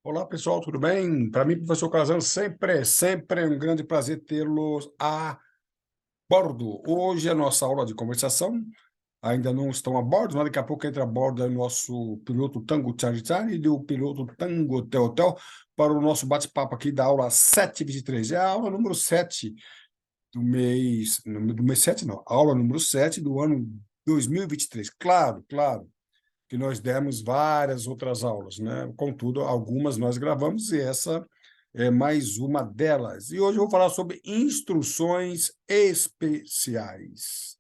Olá, pessoal, tudo bem? Para mim, professor Calazans, sempre é um grande prazer tê-los a bordo. Hoje a nossa aula de conversação ainda não estão a bordo, mas daqui a pouco entra a bordo aí o nosso piloto Tango Charlie Charlie e o piloto Tango Hotel Hotel para o nosso bate-papo aqui da aula 723. É a aula número 7 do mês 7 não, a aula número 7 do ano 2023. Claro, claro que nós demos várias outras aulas, né? Contudo, algumas nós gravamos e essa é mais uma delas. E hoje eu vou falar sobre instruções especiais.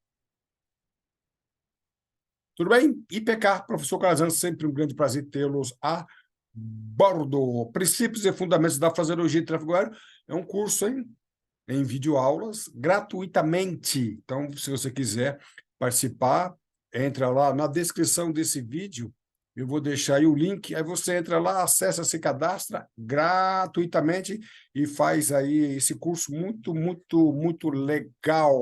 Tudo bem? IPK, professor Calazans, sempre um grande prazer tê-los a bordo. Princípios e Fundamentos da Fraseologia de Tráfego Aéreo é um curso em videoaulas gratuitamente. Então, se você quiser participar, entra lá na descrição desse vídeo, eu vou deixar aí o link, aí você entra lá, acessa, se cadastra gratuitamente e faz aí esse curso muito, muito, muito legal,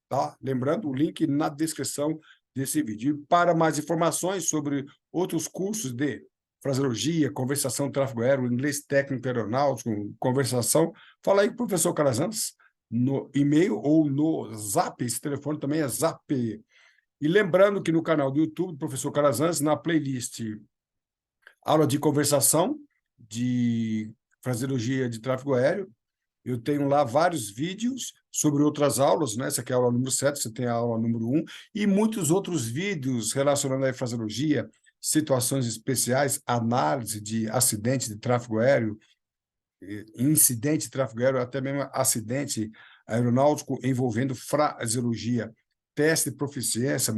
tá? Lembrando, o link na descrição desse vídeo. E para mais informações sobre outros cursos de fraseologia, conversação, tráfego aéreo, inglês técnico aeronáutico, conversação, fala aí com o professor Calazans no e-mail ou no Zap, esse telefone também é Zap. E lembrando que no canal do YouTube do professor Calazans, na playlist Aula de Conversação, de Fraseologia de Tráfego Aéreo, eu tenho lá vários vídeos sobre outras aulas, né? Essa aqui é a aula número 7, você tem a aula número 1, e muitos outros vídeos relacionando a fraseologia, situações especiais, análise de acidente de tráfego aéreo, incidente de tráfego aéreo, até mesmo acidente aeronáutico envolvendo fraseologia. Teste de proficiência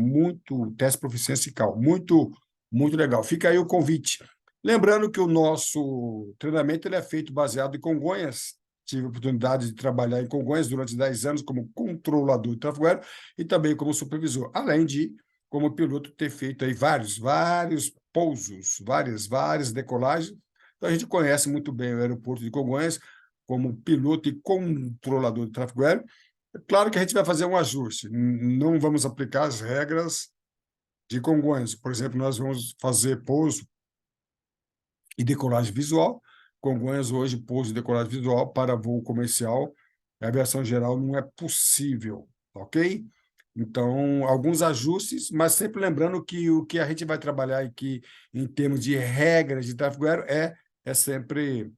e cal, muito, muito legal. Fica aí o convite. Lembrando que o nosso treinamento ele é feito baseado em Congonhas. Tive a oportunidade de trabalhar em Congonhas durante 10 anos como controlador de tráfego aéreo e também como supervisor, além de, como piloto, ter feito aí vários pousos, várias decolagens. Então, a gente conhece muito bem o aeroporto de Congonhas como piloto e controlador de tráfego aéreo. É claro que a gente vai fazer um ajuste, não vamos aplicar as regras de Congonhas. Por exemplo, nós vamos fazer pouso e decolagem visual. Congonhas hoje, pouso e decolagem visual para voo comercial, a aviação geral não é possível, ok? Então, alguns ajustes, mas sempre lembrando que o que a gente vai trabalhar aqui em termos de regras de tráfego aéreo é sempre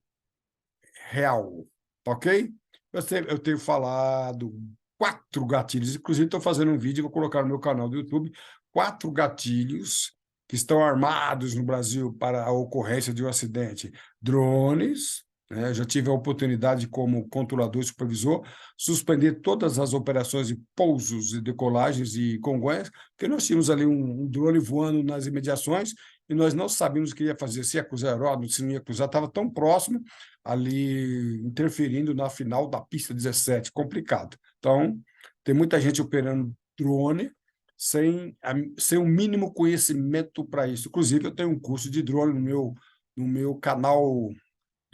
real, ok? Eu tenho falado 4 gatilhos, inclusive estou fazendo um vídeo, vou colocar no meu canal do YouTube, 4 gatilhos que estão armados no Brasil para a ocorrência de um acidente. Drones, né? Eu já tive a oportunidade, como controlador e supervisor, suspender todas as operações de pousos e decolagens e Congonhas, porque nós tínhamos ali um drone voando nas imediações e nós não sabíamos o que ia fazer, se ia cruzar aeródromo, se não ia cruzar, estava tão próximo, ali interferindo na final da pista 17, complicado. Então, tem muita gente operando drone sem o mínimo conhecimento para isso. Inclusive, eu tenho um curso de drone no meu canal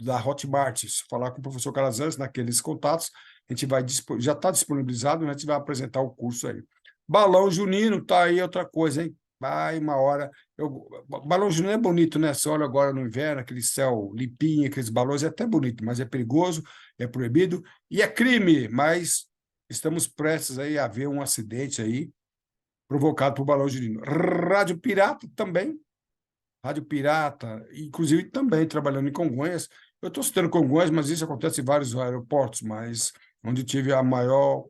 da Hotmart. Se falar com o professor Calazans, naqueles contatos, a gente vai já está disponibilizado, né? A gente vai apresentar o curso aí. Balão junino, tá aí outra coisa, hein? Vai uma hora. Balão junino é bonito, né? Você olha agora no inverno, aquele céu limpinho, aqueles balões, é até bonito, mas é perigoso, é proibido e é crime, mas estamos prestes aí a ver um acidente aí provocado por balão junino. Rádio pirata também, rádio pirata, inclusive também trabalhando em Congonhas. Eu estou citando Congonhas, mas isso acontece em vários aeroportos, mas onde tive a maior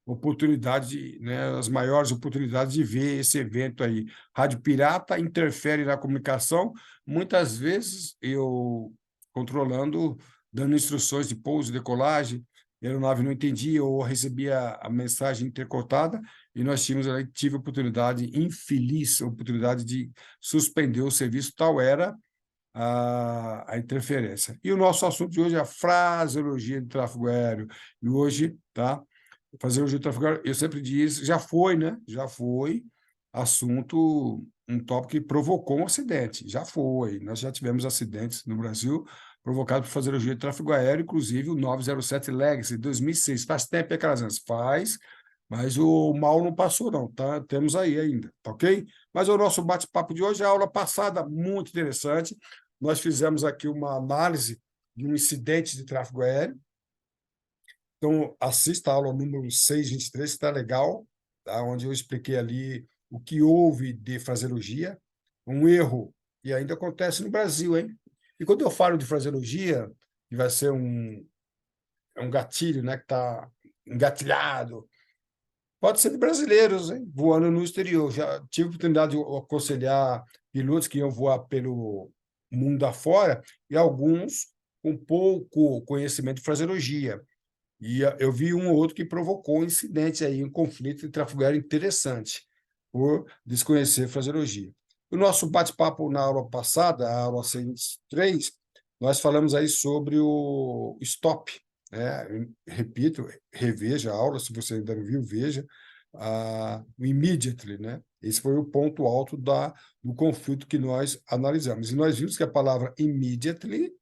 oportunidade, né, as maiores oportunidades de ver esse evento aí. Rádio pirata interfere na comunicação, muitas vezes eu controlando, dando instruções de pouso e decolagem, a aeronave não entendia ou recebia a mensagem intercortada, e nós tive a oportunidade, infeliz oportunidade de suspender o serviço, tal era a interferência. E o nosso assunto de hoje é a fraseologia de tráfego aéreo. E hoje, tá? Fazer o de tráfego aéreo, eu sempre disse, já foi, né? Já foi assunto, um tópico que provocou um acidente. Já foi. Nós já tivemos acidentes no Brasil provocados por fazer o de tráfego aéreo, inclusive o 907 Legacy, 2006. Faz tempo, é, Calazans? Faz, mas o mal não passou, não, tá? Temos aí ainda, tá ok? Mas o nosso bate-papo de hoje, a aula passada, muito interessante. nós fizemos aqui uma análise de um incidente de tráfego aéreo. Então, assista a aula número 623, que está legal, tá? Onde eu expliquei ali o que houve de fraseologia, um erro, e ainda acontece no Brasil, hein? E quando eu falo de fraseologia, que vai ser um gatilho, né, que está engatilhado, pode ser de brasileiros, hein, voando no exterior. Já tive a oportunidade de aconselhar pilotos que iam voar pelo mundo afora, e alguns com pouco conhecimento de fraseologia. E eu vi um ou outro que provocou um incidente aí, um conflito de tráfego aéreo interessante, por desconhecer fraseologia. O nosso bate-papo na aula passada, a aula 103, nós falamos aí sobre o stop, né? Repito, reveja a aula, se você ainda não viu, veja, o immediately, né? Esse foi o ponto alto do conflito que nós analisamos. E nós vimos que a palavra immediately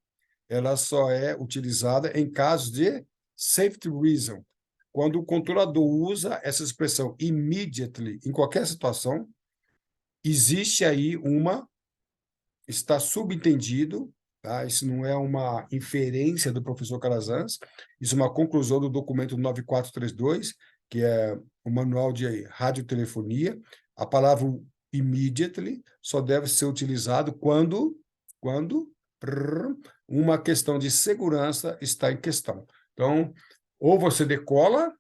ela só é utilizada em casos de safety reason. Quando o controlador usa essa expressão immediately em qualquer situação, existe aí está subentendido, tá? Isso não é uma inferência do professor Calazans, isso é uma conclusão do documento 9432, que é o manual de radiotelefonia. A palavra immediately só deve ser utilizado quando uma questão de segurança está em questão. Então, ou você decola,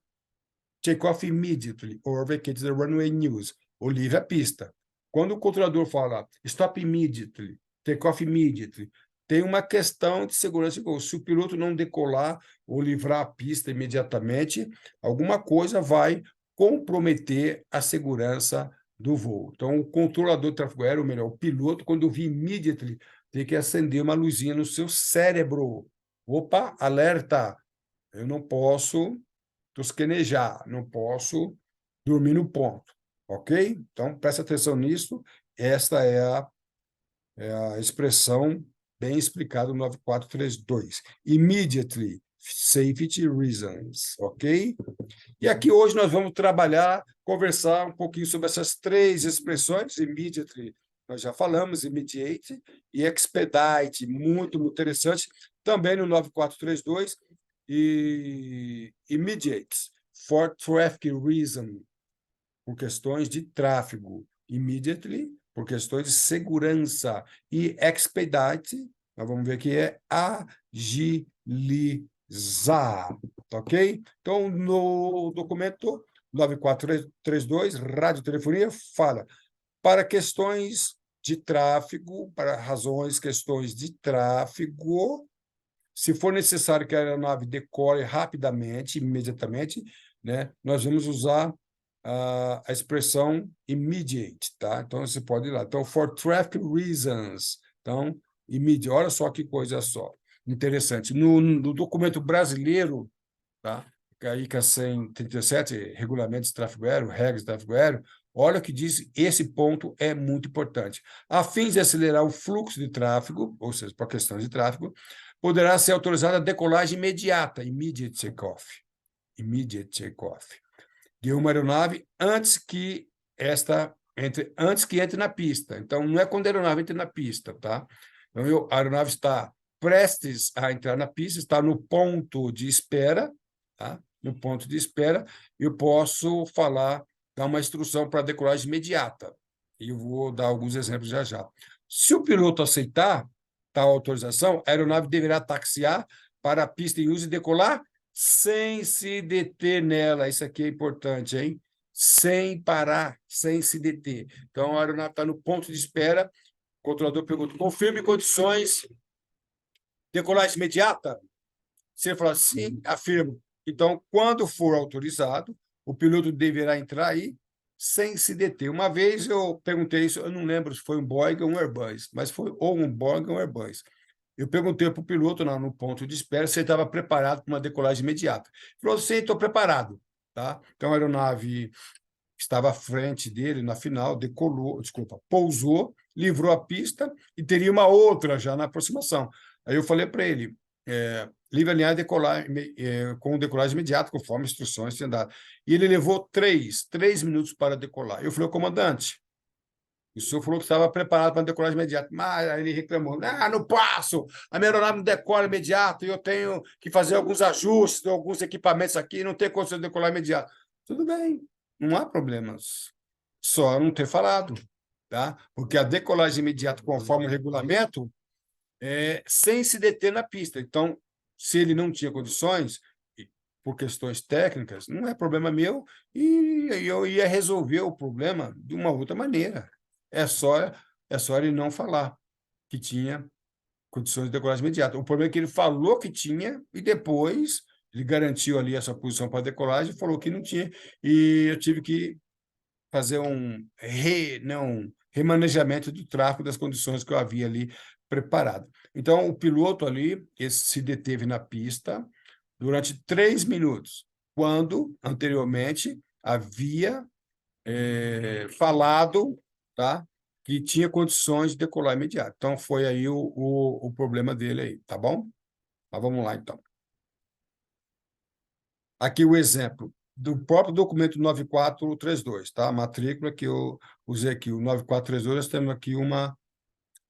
take off immediately, or vacate the runway news, ou livre a pista. Quando o controlador fala stop immediately, take off immediately, tem uma questão de segurança. Se o piloto não decolar ou livrar a pista imediatamente, alguma coisa vai comprometer a segurança do voo. Então, o controlador de tráfego aéreo, ou melhor, o piloto, quando ouvir immediately, tem que acender uma luzinha no seu cérebro. Opa, alerta! Eu não posso tosquenejar, não posso dormir no ponto, ok? Então, preste atenção nisso. Esta é a expressão bem explicada no 9432. Immediately, safety reasons, ok? E aqui hoje nós vamos trabalhar, conversar um pouquinho sobre essas três expressões, immediately, nós já falamos, immediate e expedite, muito interessante, também no 9432, e immediate, for traffic reason, por questões de tráfego, immediately, por questões de segurança, e expedite, nós vamos ver que é agilizar, ok? Então, no documento 9432, radiotelefonia, fala para questões de tráfego, para questões de tráfego, se for necessário que a aeronave decole rapidamente, imediatamente, né, nós vamos usar a expressão immediate, tá? Então, você pode ir lá. Então, for traffic reasons. Então, immediate. Olha só que coisa só. Interessante. No documento brasileiro, tá? ICA 137, Regulamentos de Tráfego Aéreo, Regras de Tráfego Aéreo, olha o que diz, esse ponto é muito importante. A fim de acelerar o fluxo de tráfego, ou seja, para questões de tráfego, poderá ser autorizada a decolagem imediata, immediate takeoff, de uma aeronave antes que entre na pista. Então, não é quando a aeronave entra na pista, tá? Então, a aeronave está prestes a entrar na pista, está no ponto de espera, tá? No ponto de espera, eu posso dar uma instrução para decolagem imediata. E eu vou dar alguns exemplos já já. Se o piloto aceitar tal autorização, a aeronave deverá taxiar para a pista em uso e decolar sem se deter nela. Isso aqui é importante, hein? Sem parar, sem se deter. Então, a aeronave está no ponto de espera, o controlador pergunta, confirme condições, decolagem imediata? Se ele falar sim, afirmo. Então, quando for autorizado, o piloto deverá entrar aí sem se deter. Uma vez eu perguntei isso, eu não lembro se foi um Boeing ou um Airbus, mas foi ou um Boeing ou um Airbus. Eu perguntei para o piloto no ponto de espera se ele estava preparado para uma decolagem imediata. Ele falou, sim, estou preparado. Tá? Então, a aeronave estava à frente dele na final, pousou, livrou a pista e teria uma outra já na aproximação. Aí eu falei para ele, livre alinhar decolar, com decolagem imediata, conforme instruções tinham dado. E ele levou três minutos para decolar. Eu falei, comandante, O senhor falou que estava preparado para decolar imediato, mas aí ele reclamou: não posso, a minha aeronave não decola imediato, e eu tenho que fazer alguns ajustes, alguns equipamentos aqui, não tem condição de decolar imediato. Tudo bem, não há problemas, só não ter falado, tá? Porque a decolagem imediata, conforme o regulamento, é sem se deter na pista. Então, se ele não tinha condições, por questões técnicas, não é problema meu, e eu ia resolver o problema de uma outra maneira. É só ele não falar que tinha condições de decolagem imediata. O problema é que ele falou que tinha e depois ele garantiu ali essa posição para decolagem e falou que não tinha, e eu tive que fazer não, remanejamento do tráfego das condições que eu havia ali preparado. Então, o piloto ali esse se deteve na pista durante 3 minutos, quando anteriormente havia falado, tá, que tinha condições de decolar imediato. Então, foi aí o problema dele aí, tá bom? Mas vamos lá, então. Aqui o exemplo do próprio documento 9432, tá? A matrícula que eu usei aqui, o 9432, nós temos aqui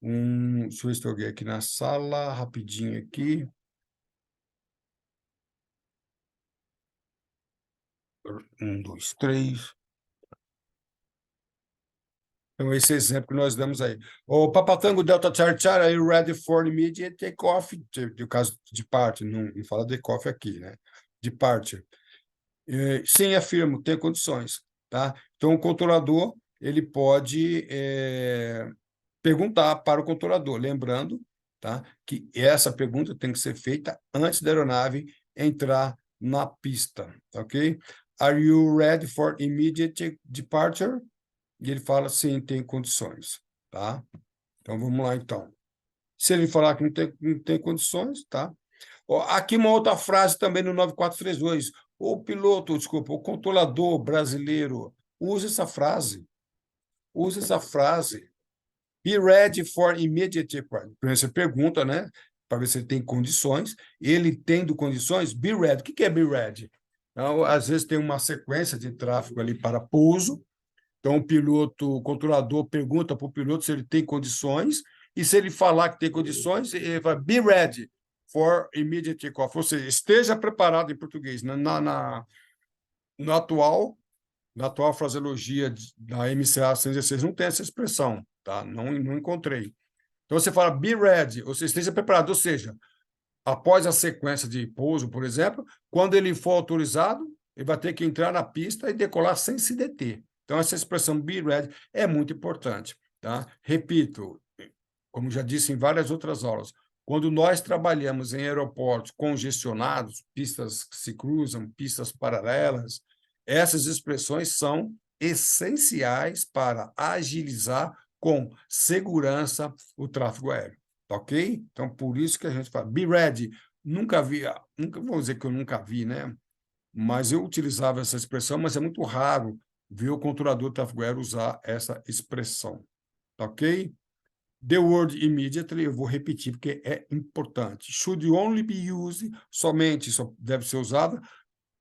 deixa eu ver se eu aqui na sala, rapidinho aqui. 2, 3. Então, esse exemplo que nós damos aí. O Papatango Delta Charlie, are you ready for immediate takeoff? No caso de parte, não fala takeoff aqui, né? Departure. Sim, afirmo, tem condições, tá? Então, o controlador, ele pode perguntar para o controlador, lembrando, tá, que essa pergunta tem que ser feita antes da aeronave entrar na pista, ok? Are you ready for immediate departure? E ele fala, sim, tem condições, tá? Então, vamos lá, então. Se ele falar que não tem condições, tá? Ó, aqui uma outra frase também no 9432. O piloto, desculpa, o controlador brasileiro, use essa frase. Use essa frase. Be ready for immediate departure. Você pergunta, né? Para ver se ele tem condições. Ele tendo condições, be ready. O que é be ready? Então, às vezes tem uma sequência de tráfego ali para pouso. Então, o controlador pergunta para o piloto se ele tem condições, e se ele falar que tem condições, ele vai be ready for immediate takeoff. Ou seja, esteja preparado em português. No atual, na atual fraseologia da MCA 116 não tem essa expressão, tá? Não encontrei. Então, você fala be ready, ou seja, esteja preparado, ou seja, após a sequência de pouso, por exemplo, quando ele for autorizado, ele vai ter que entrar na pista e decolar sem se deter. Então, essa expressão be ready é muito importante, tá? Repito, como já disse em várias outras aulas, quando nós trabalhamos em aeroportos congestionados, pistas que se cruzam, pistas paralelas, essas expressões são essenciais para agilizar com segurança o tráfego aéreo, tá ok? Então, por isso que a gente fala, be ready. Nunca vou dizer que eu nunca vi, né? Mas eu utilizava essa expressão, mas é muito raro ver o controlador de tráfego aéreo usar essa expressão, tá ok? The word immediately, eu vou repetir porque é importante. Should only be used, somente só deve ser usada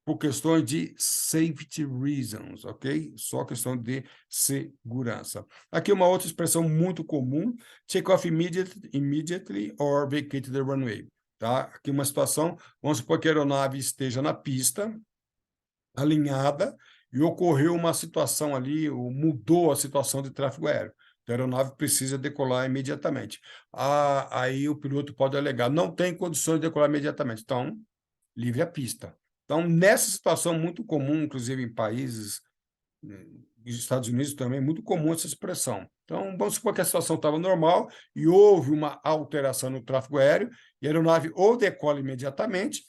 por questões de safety reasons, ok? Só questão de segurança. Aqui uma outra expressão muito comum, take off immediately or vacate the runway, tá? Aqui uma situação, vamos supor que a aeronave esteja na pista, alinhada, e ocorreu uma situação ali, ou mudou a situação de tráfego aéreo. A aeronave precisa decolar imediatamente. Aí o piloto pode alegar, não tem condições de decolar imediatamente. Então, livre a pista. Então, nessa situação muito comum, inclusive em países, nos Estados Unidos também, muito comum essa expressão. Então, vamos supor que a situação estava normal e houve uma alteração no tráfego aéreo, e a aeronave ou decola imediatamente,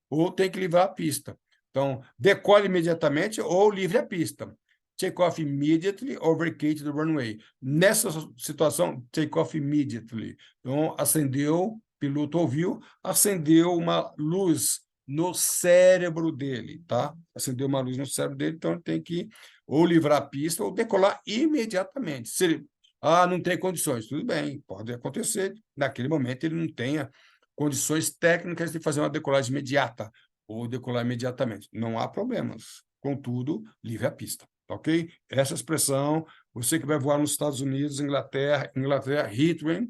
ou tem que livrar a pista. Então, decole imediatamente ou livre a pista. Take off immediately or vacate the runway. Nessa situação, take off immediately. Então, o piloto ouviu, acendeu uma luz no cérebro dele, tá? Acendeu uma luz no cérebro dele, então ele tem que ou livrar a pista ou decolar imediatamente. Se ele, não tem condições, tudo bem, pode acontecer. Naquele momento ele não tenha condições técnicas de fazer uma decolagem imediata ou decolar imediatamente. Não há problemas. Contudo, livre a pista. tá ok? Essa expressão, você que vai voar nos Estados Unidos, Inglaterra, Heathrow,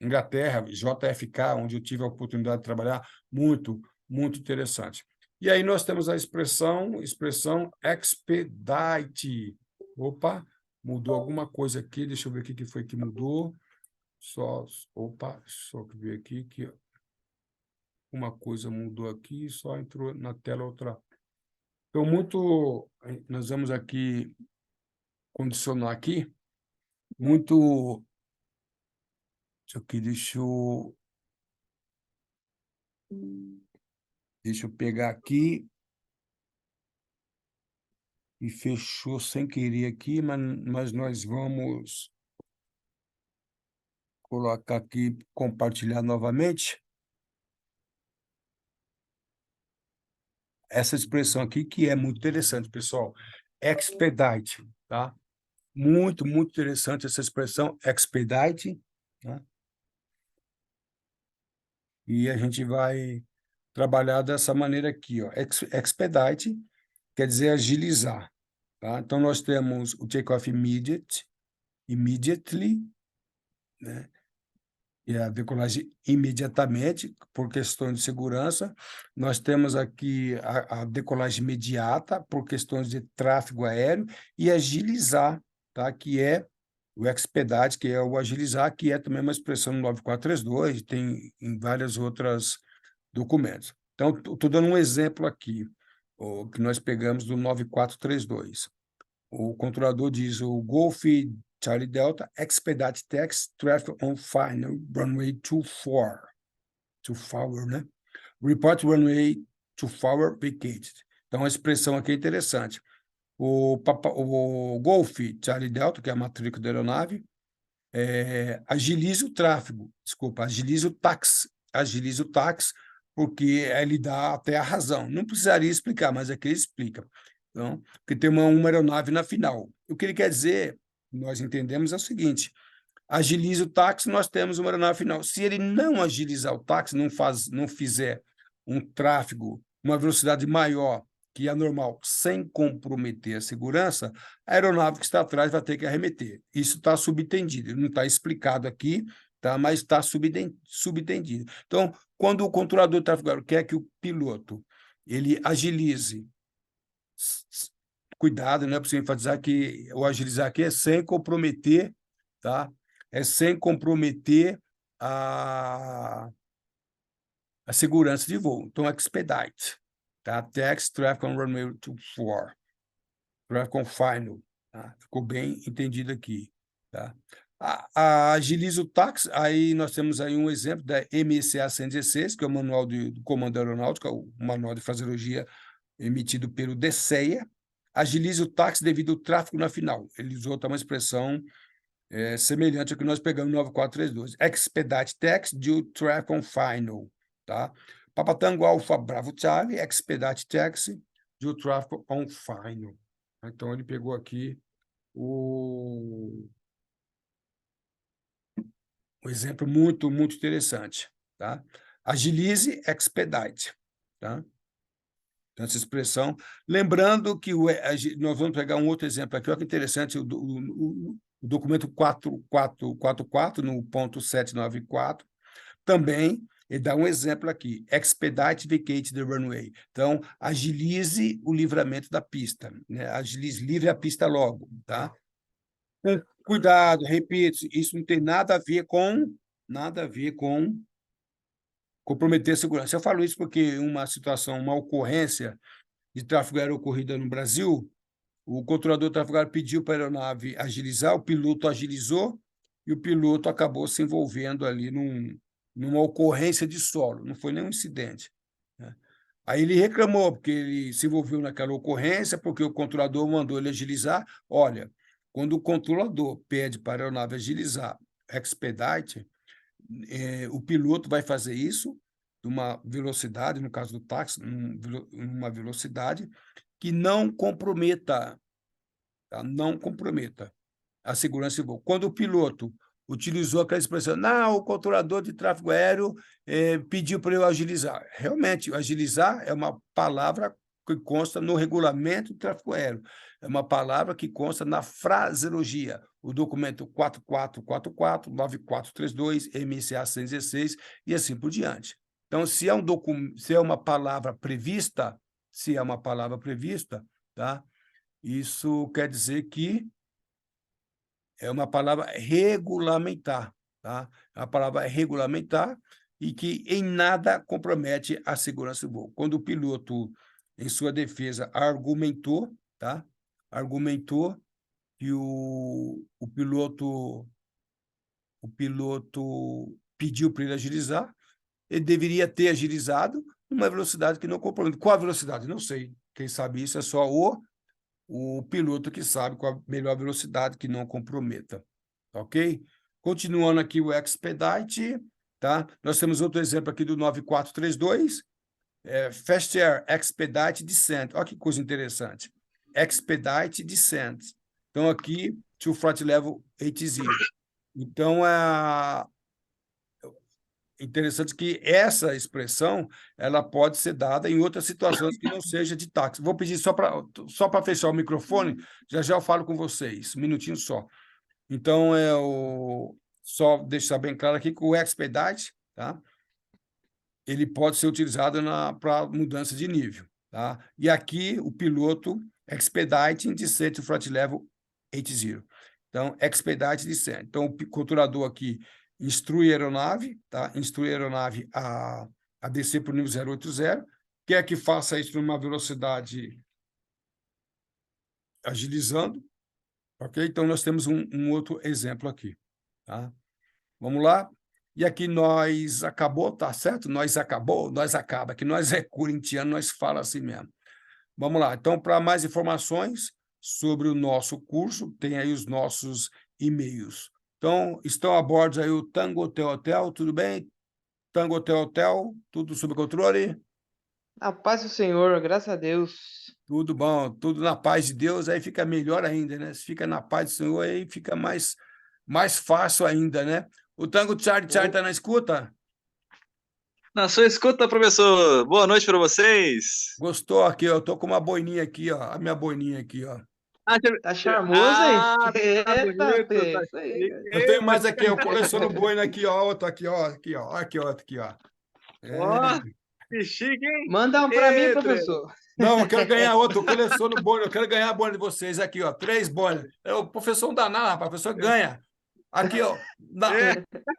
Inglaterra, JFK, onde eu tive a oportunidade de trabalhar, muito, muito interessante. E aí nós temos a expressão expedite. Opa, mudou alguma coisa aqui, deixa eu ver o que foi que mudou. Só ver aqui que uma coisa mudou aqui, só entrou na tela outra. Então, nós vamos aqui condicionar aqui, muito, isso aqui, deixa eu pegar aqui, e fechou sem querer aqui, mas nós vamos colocar aqui, compartilhar novamente. Essa expressão aqui, que é muito interessante, pessoal. Expedite, tá? Muito, muito interessante essa expressão, expedite, tá? E a gente vai trabalhar dessa maneira aqui, ó. Expedite quer dizer agilizar, tá? Então, nós temos o take-off immediately, né? E a decolagem imediatamente, por questões de segurança. Nós temos aqui a decolagem imediata, por questões de tráfego aéreo, e agilizar, tá? Que é o expedite, que é o agilizar, que é também uma expressão no 9432, tem em vários outros documentos. Então, estou dando um exemplo aqui, o que nós pegamos do 9432. O controlador diz: o Golf Charlie Delta expedite taxi traffic on final runway 24, né? Report runway 24 vacated. Então, a expressão aqui é interessante. O Golf Charlie Delta, que é a matrícula da aeronave, agiliza o tráfego, agiliza o táxi, porque ele dá até a razão. Não precisaria explicar, mas aqui ele explica. Então, porque tem uma aeronave na final. O que ele quer dizer, nós entendemos, é o seguinte: agiliza o táxi, nós temos uma aeronave final. Se ele não agilizar o táxi, não fizer um tráfego, uma velocidade maior que a normal, sem comprometer a segurança, a aeronave que está atrás vai ter que arremeter. Isso está subentendido, não está explicado aqui, tá? Mas está subentendido. Então, quando o controlador de tráfego aéreo quer que o piloto ele agilize, cuidado, não é preciso enfatizar que o agilizar aqui é sem comprometer, tá? É sem comprometer a segurança de voo. Então, expedite, tá? Taxi traffic on runway 24, traffic on final, tá? Ficou bem entendido aqui, tá? Agiliza o táxi, aí nós temos aí um exemplo da MCA 116, que é o Manual do Comando Aeronáutico, o Manual de Fraseologia emitido pelo DCEA. Agiliza o táxi devido ao tráfego na final. Ele usou uma expressão semelhante ao que nós pegamos no 9432. Expedite taxi due traffic on final, tá? Papa Tango Alpha Bravo Charlie, expedite taxi due traffic on final. Então, ele pegou aqui o exemplo muito, muito interessante, tá? Agilize, expedite, tá? Então, essa expressão. Lembrando que nós vamos pegar um outro exemplo aqui, olha que interessante, o documento 4444, no ponto 794, também ele dá um exemplo aqui: expedite vacate the runway. Então, agilize o livramento da pista, né? Agilize, livre a pista logo, tá? Com cuidado, repito, isso não tem nada a ver com comprometer a segurança. Eu falo isso porque uma ocorrência de tráfego aéreo ocorrida no Brasil, o controlador de tráfego aéreo pediu para a aeronave agilizar, o piloto agilizou e o piloto acabou se envolvendo ali numa ocorrência de solo, não foi nenhum incidente, né? Aí ele reclamou, porque ele se envolveu naquela ocorrência, porque o controlador mandou ele agilizar. Olha, quando o controlador pede para a aeronave agilizar expedite, o piloto vai fazer isso numa velocidade, no caso do táxi, numa velocidade que não comprometa, tá? Não comprometa a segurança de voo. Quando o piloto utilizou aquela expressão: não, o controlador de tráfego aéreo pediu para eu agilizar. Realmente, agilizar é uma palavra que consta no regulamento do tráfego aéreo. é uma palavra que consta na fraseologia, o documento 4444, 9432, MCA 116 e assim por diante. Então, se é uma palavra prevista, tá? Isso quer dizer que é uma palavra regulamentar, tá? É uma palavra regulamentar e que em nada compromete a segurança do voo. Quando o piloto, em sua defesa, argumentou, tá? Argumentou que o piloto pediu para ele agilizar, ele deveria ter agilizado numa velocidade que não compromete. Qual a velocidade? Não sei. Quem sabe isso é só o piloto que sabe qual a melhor velocidade que não comprometa, ok? Continuando aqui o Expedite, tá? Nós temos outro exemplo aqui do 9432, Fast Air Expedite Descent. Olha que coisa interessante. Expedite Descent. Então, aqui, to flight level 80. Então, interessante que essa expressão ela pode ser dada em outras situações que não seja de táxi. Vou pedir só para fechar o microfone, já eu falo com vocês, um minutinho só. Então, só deixar bem claro aqui que o Expedite, tá? Ele pode ser utilizado para mudança de nível. Tá? E aqui, o piloto Expedite Descent to Flight Level 80. Então, Expedite Descent. Então, o controlador aqui instrui a aeronave, tá? Instrui a aeronave a descer para o nível 080, quer que faça isso numa velocidade agilizando, ok? Então, nós temos um outro exemplo aqui, tá? Vamos lá? E aqui nós acabou, tá certo? Nós acaba, que nós é corintiano, nós fala assim mesmo. Vamos lá. Então, para mais informações sobre o nosso curso, tem aí os nossos e-mails. Então, estão a bordo aí o Tango Hotel Hotel, tudo bem? Tango Hotel Hotel, tudo sob controle? A paz do Senhor, graças a Deus. Tudo bom, tudo na paz de Deus, aí fica melhor ainda, né? Se fica na paz do Senhor, aí fica mais fácil ainda, né? O Tango Charlie está na escuta? Na sua escuta, professor. Boa noite para vocês. Gostou aqui, ó. Eu tô com uma boininha aqui, ó. A minha boininha aqui, ó. Tá charmoso, hein? Tá Eita, bonito, tá isso aí, chique. cara. Eu tenho mais aqui, eu coleciono boina aqui, ó. Outro aqui, ó. Aqui, ó. Aqui, outro aqui, ó. Ó, que chique, hein? Manda um para mim, Eita. professor. Não, eu quero ganhar outro, eu coleciono boina, eu quero ganhar a boina de vocês aqui, ó. 3 boinas. O professor não dá nada, rapaz, o professor ganha. Aqui, ó.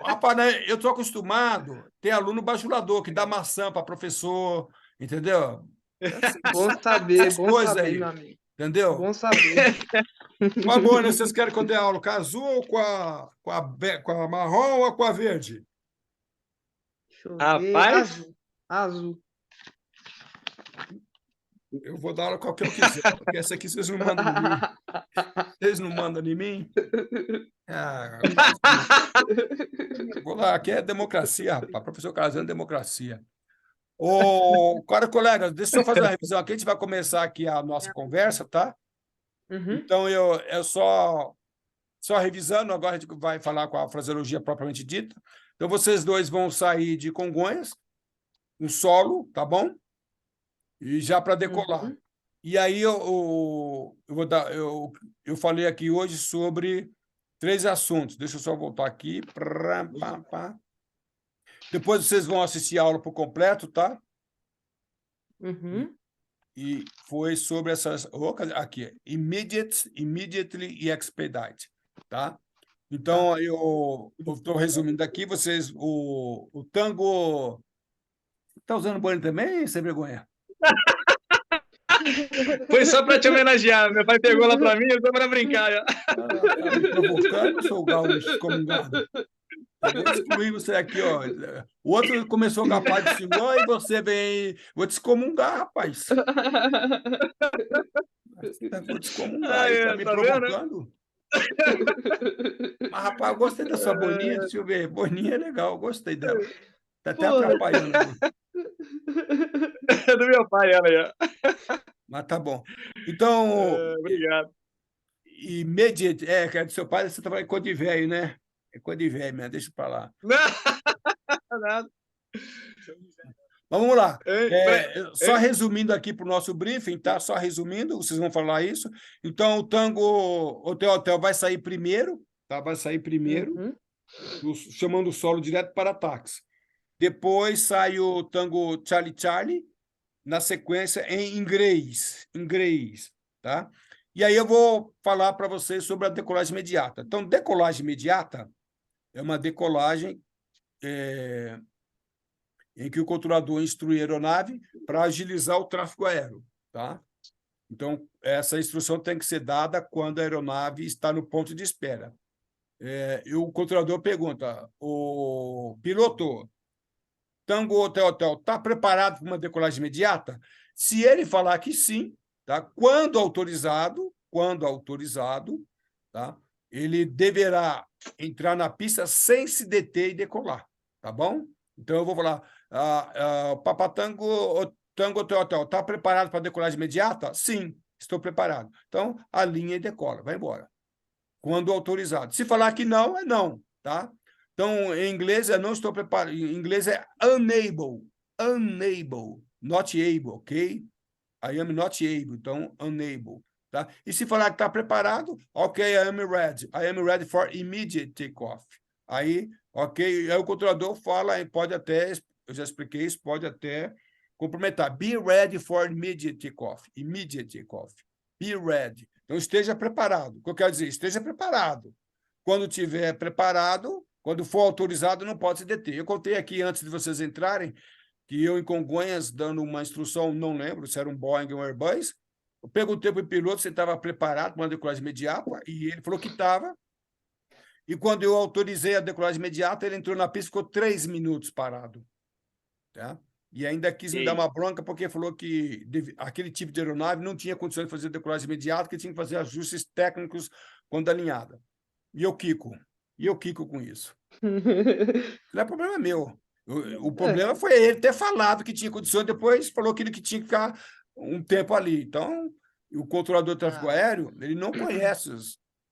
Rapaz, né, eu tô acostumado, tem aluno bajulador que dá maçã para professor, entendeu? Essas Bom coisas saber, aí, meu amigo. entendeu? Bom saber. Qual boina vocês querem que eu dê aula? Com a azul ou com a marrom ou com a verde? Deixa eu ver. Rapaz. Azul. Eu vou dar aula com a que eu quiser, porque essa aqui vocês não mandam em mim. Vocês não mandam em mim? Ah, vou lá, aqui é democracia, rapaz. Professor Casando, democracia. Cara, colegas, deixa eu fazer uma revisão aqui. A gente vai começar aqui a nossa conversa, tá? Então, eu só revisando, agora a gente vai falar com a fraseologia propriamente dita. Então, vocês dois vão sair de Congonhas, um solo, tá bom? E já para decolar. E aí eu falei aqui hoje sobre 3 assuntos. Deixa eu só voltar aqui. Depois vocês vão assistir a aula por completo, tá? E foi sobre essas... Aqui, immediately e expedite, tá? Então, eu estou resumindo aqui, vocês... O Tango... Está usando banho também, sem vergonha? Foi só para te homenagear. Meu pai pegou lá para mim, só para brincar. Tá me provocando, sou gaúcho excomungado. Eu vou excluir você aqui, ó. O outro começou com a paz do Senhor e você vem... Vou te excomungar, rapaz. Vou te excomungar, está me provocando. Mas, rapaz, eu gostei da sua boninha, deixa eu ver. Boninha é legal, gostei dela. Está até atrapalhando aqui. É do meu pai, ela aí. Mas tá bom. Então... Obrigado. Immediate, que é do seu pai, você tá falando coisa de velho, né? É coisa de velho mesmo, deixa para lá. Nada. Mas vamos lá. Peraí. Só resumindo aqui para o nosso briefing, tá? Só resumindo, vocês vão falar isso. Então, o Tango Hotel vai sair primeiro, tá? Vai sair primeiro, Uhum. chamando o solo direto para táxi. Depois sai o Tango Charlie Charlie, na sequência em inglês, tá? E aí eu vou falar para vocês sobre a decolagem imediata. Então, decolagem imediata é uma decolagem em que o controlador instrui a aeronave para agilizar o tráfego aéreo, tá? Então, essa instrução tem que ser dada quando a aeronave está no ponto de espera. E o controlador pergunta, o piloto, Tango Hotel está preparado para uma decolagem imediata? Se ele falar que sim, tá? Quando autorizado, tá? Ele deverá entrar na pista sem se deter e decolar, tá bom? Então, eu vou falar, Papa Tango Hotel está preparado para a decolagem imediata? Sim, estou preparado. Então, a linha decola, vai embora. Quando autorizado. Se falar que não, é não, tá? Então, em inglês é não estou preparado. Em inglês é unable, not able, ok? I am not able, então unable, tá? E se falar que está preparado, ok, I am ready for immediate takeoff. Aí, ok, aí o controlador fala, pode até, eu já expliquei isso, pode até complementar. Be ready for immediate takeoff. Be ready. Então, esteja preparado. O que eu quero dizer? Esteja preparado. Quando estiver preparado, quando for autorizado, não pode se deter. Eu contei aqui, antes de vocês entrarem, que eu, em Congonhas, dando uma instrução, não lembro se era um Boeing ou um Airbus, eu perguntei para o piloto se ele estava preparado para uma decolagem imediata, e ele falou que estava. E quando eu autorizei a decolagem imediata, ele entrou na pista e ficou 3 minutos parado. Tá? E ainda quis me dar uma bronca, porque falou que aquele tipo de aeronave não tinha condições de fazer decolagem imediata, que tinha que fazer ajustes técnicos quando alinhada. E eu quico com isso. Não é problema meu. O problema foi ele ter falado que tinha condições, depois falou que tinha que ficar um tempo ali. Então, o controlador de tráfego aéreo, ele não conhece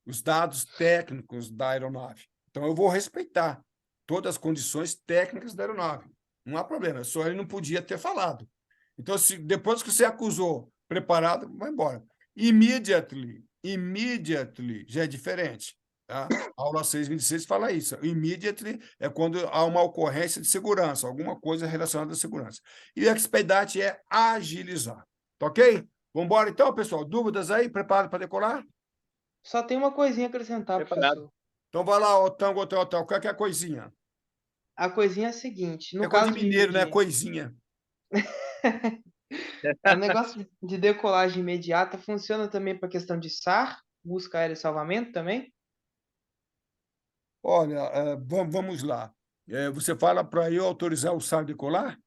os dados técnicos da aeronave. Então, eu vou respeitar todas as condições técnicas da aeronave. Não há problema, só ele não podia ter falado. Então, depois que você acusou preparado, vai embora. Immediately já é diferente. Tá? A aula 626 fala isso. Immediately é quando há uma ocorrência de segurança, alguma coisa relacionada à segurança. E expedite é agilizar. Tá ok? Vamos embora então, pessoal? Dúvidas aí? Preparado para decolar? Só tem uma coisinha a acrescentar, Preparado. professor. Então vai lá, Tango Hotel. Qual que é a coisinha? A coisinha é a seguinte, É no coisa de caso mineiro, né? Coisinha. o negócio de decolagem imediata funciona também para a questão de SAR, busca aérea e salvamento também? Olha, vamos lá. Você fala para eu autorizar o SAR decolar?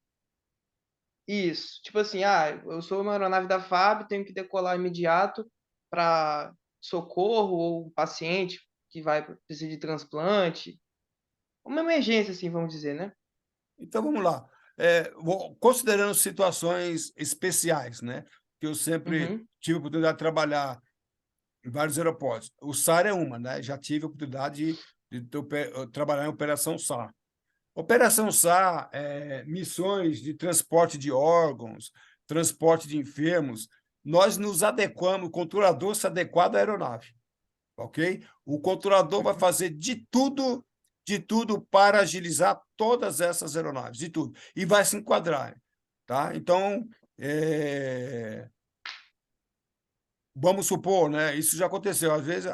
Isso. Tipo assim, eu sou uma aeronave da FAB, tenho que decolar imediato para socorro ou um paciente que precisar de transplante. Uma emergência, assim, vamos dizer, né? Então, vamos lá. Considerando situações especiais, né? Que eu sempre Uhum. tive a oportunidade de trabalhar em vários aeroportos. O SAR é uma, né? Já tive a oportunidade de trabalhar em Operação SAR. Operação SAR é missões de transporte de órgãos, transporte de enfermos. Nós nos adequamos, o controlador se adequa à aeronave, ok? O controlador vai fazer de tudo para agilizar todas essas aeronaves, de tudo, e vai se enquadrar, tá? Então, vamos supor, né? Isso já aconteceu, às vezes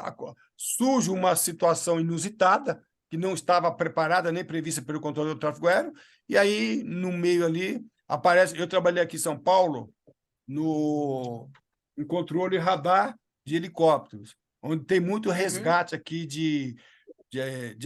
surge uma situação inusitada que não estava preparada nem prevista pelo controlador do tráfego aéreo, e aí, no meio ali, aparece... Eu trabalhei aqui em São Paulo, em controle radar de helicópteros, onde tem muito resgate aqui de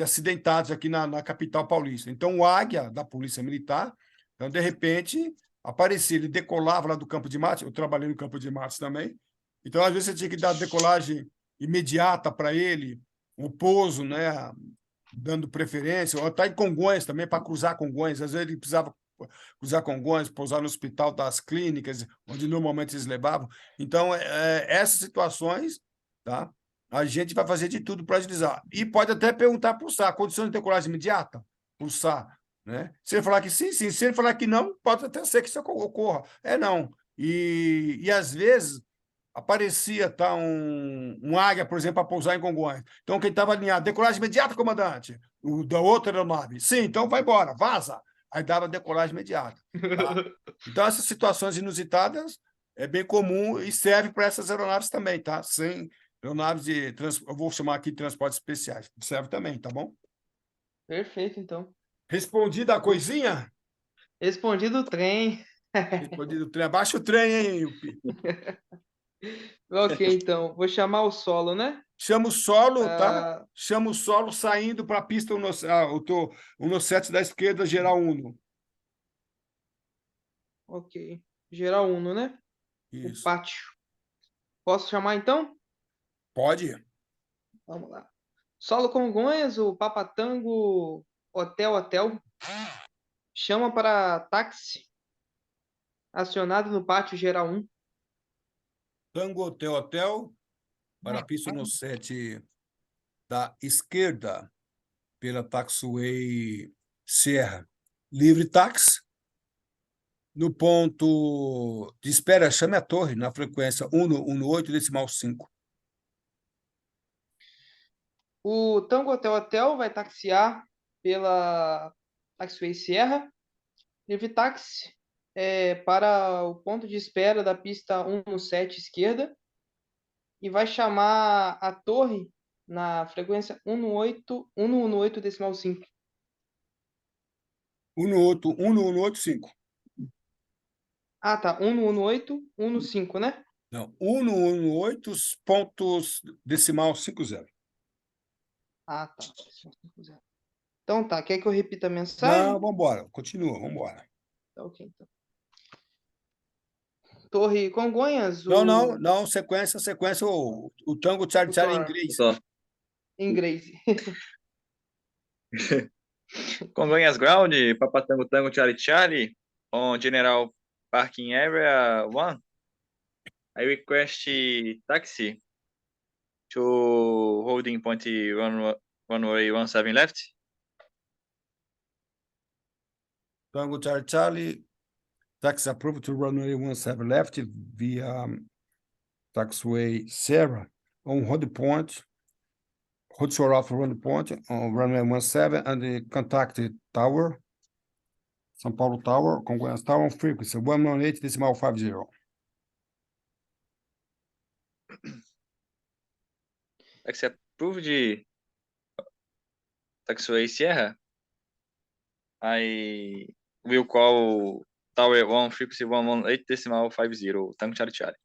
acidentados aqui na capital paulista. Então, o Águia, da Polícia Militar, então, de repente, aparecia, ele decolava lá do Campo de Marte, eu trabalhei no Campo de Marte também, então, às vezes, você tinha que dar decolagem imediata para ele, o pouso, né, dando preferência, ou até em Congonhas também, para cruzar Congonhas, às vezes ele precisava cruzar Congonhas, pousar no Hospital das Clínicas, onde normalmente eles levavam. Então, essas situações, tá? A gente vai fazer de tudo para agilizar. E pode até perguntar para o SAR, condição de decolagem imediata? O SAR. né? Se ele falar que sim, sim. Se ele falar que não, pode até ser que isso ocorra. É não. E às vezes aparecia tá, um águia, por exemplo, para pousar em Congonhas. Então, quem estava alinhado, decolagem imediata, comandante. O da outra aeronave. Sim, então vai embora, vaza. Aí dava decolagem imediata. Tá? Então, essas situações inusitadas é bem comum e serve para essas aeronaves também, tá? Sem aeronaves de eu vou chamar aqui de transportes especiais. Serve também, tá bom? Perfeito, então. Respondida a coisinha? Respondido o trem. Respondido o trem. Abaixa o trem, hein, Yupi? Ok, então. Vou chamar o solo, né? Chama o solo, tá? Ah, Chama o solo saindo para a pista o no set da esquerda, geral Uno. ok. Geral Uno, né? O Isso. pátio. Posso chamar, então? Pode? Vamos lá. Solo Congonhas, o Papatango Hotel. Chama para táxi. Acionado no pátio geral 1. Tango Hotel Hotel, para a pista no set da esquerda, pela taxiway Sierra. Livre táxi. No ponto de espera, chame a torre, na frequência 118,5. O Tango Hotel vai taxiar pela Taxiway Sierra. Livre táxi para o ponto de espera da pista 117 esquerda e vai chamar a torre na frequência 118,5. 118,5. Ah, tá. 118,15, né? Não, 118 pontos decimal 50. Ah, tá. Então tá. Quer que eu repita a Não, mensagem? vamos embora. Continua, vamos embora. Tá, ok, então. Torre Congonhas, Não, sequência, o tango Charlie o Charlie em Thor, inglês. Só. em Grace. Congonhas Ground, Papatango Tango Charlie Charlie, on General Parking Area 1. I request taxi to holding point runway 17 left. Tango Charlie Charlie, taxi approved to runway 17 left via taxiway Sierra on hold point, hold shore off runway point on runway 17 and the contact tower, São Paulo Tower, Congonhas Tower, on frequency 118,50. Taxi approved taxiway Sierra. I will call Tower 1 frequency 118,50. Tango Charlie Charlie.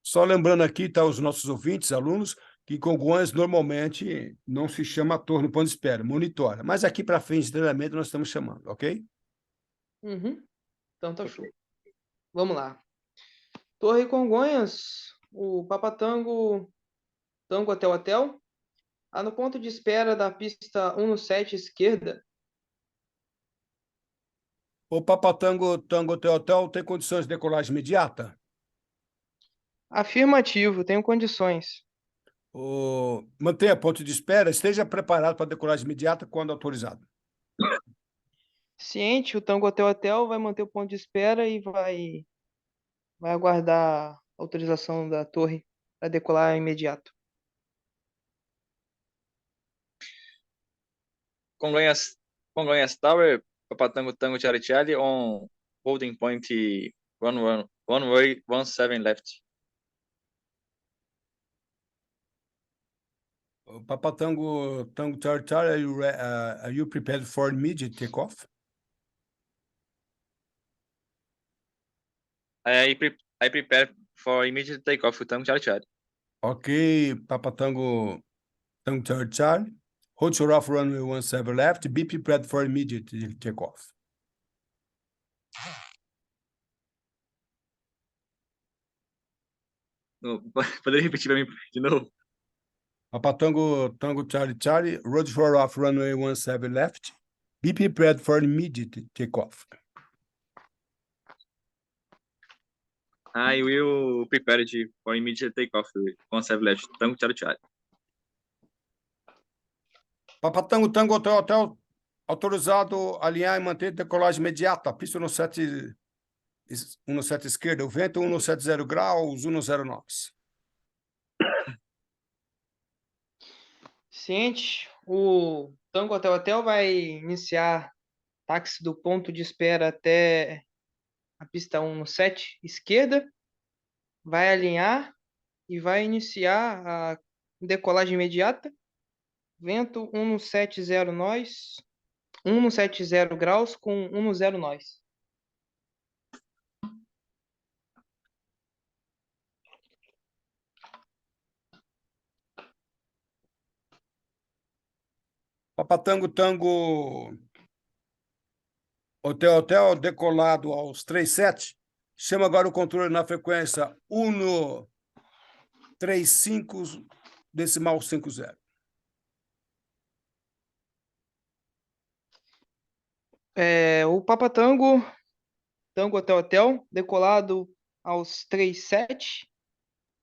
Só lembrando aqui, tá, os nossos ouvintes, alunos, que Congonhas normalmente não se chama torre no ponto de espera, monitora. Mas aqui para frente de treinamento nós estamos chamando, ok? Uhum. Então tá show. Vamos lá. Torre Congonhas, o Papatango Tango Hotel. No ponto de espera da pista 117 esquerda. O Papatango Tango Hotel tem condições de decolagem imediata? Afirmativo, tenho condições. Mantenha ponto de espera, esteja preparado para decolagem imediata quando autorizado. Ciente, o Tango Hotel vai manter o ponto de espera e vai aguardar a autorização da torre para decolar imediato. Congonhas Tower, Papatango Tango Charlie Charlie on holding point runway 17 left. Papatango Tango Charlie, are you prepared for immediate takeoff? I prepare for immediate takeoff with Tango Charlie Charlie. Ok, Papatango Tango Charlie, hold shore off runway 17 left, be prepared for immediate takeoff. Poderia repetir para mim de novo? Papatango Tango Charlie, road shore off runway 17 left, be prepared for immediate takeoff. I will prepare it for immediate takeoff with 17 left. Tango Charlie Charlie. Papatango Tango Hotel Autorizado a alinhar e manter decolagem imediata. Pista 17 esquerda. O vento 170 graus, 10 knots. Ciente, o Tango Hotel vai iniciar táxi do ponto de espera até a pista 17 esquerda, vai alinhar e vai iniciar a decolagem imediata. Vento 170 nós, 170 graus com 10 nós. Papatango, tango, hotel, decolado aos 37. Chama agora o controle na frequência 135,50. O Papatango, Tango Hotel, decolado aos 37,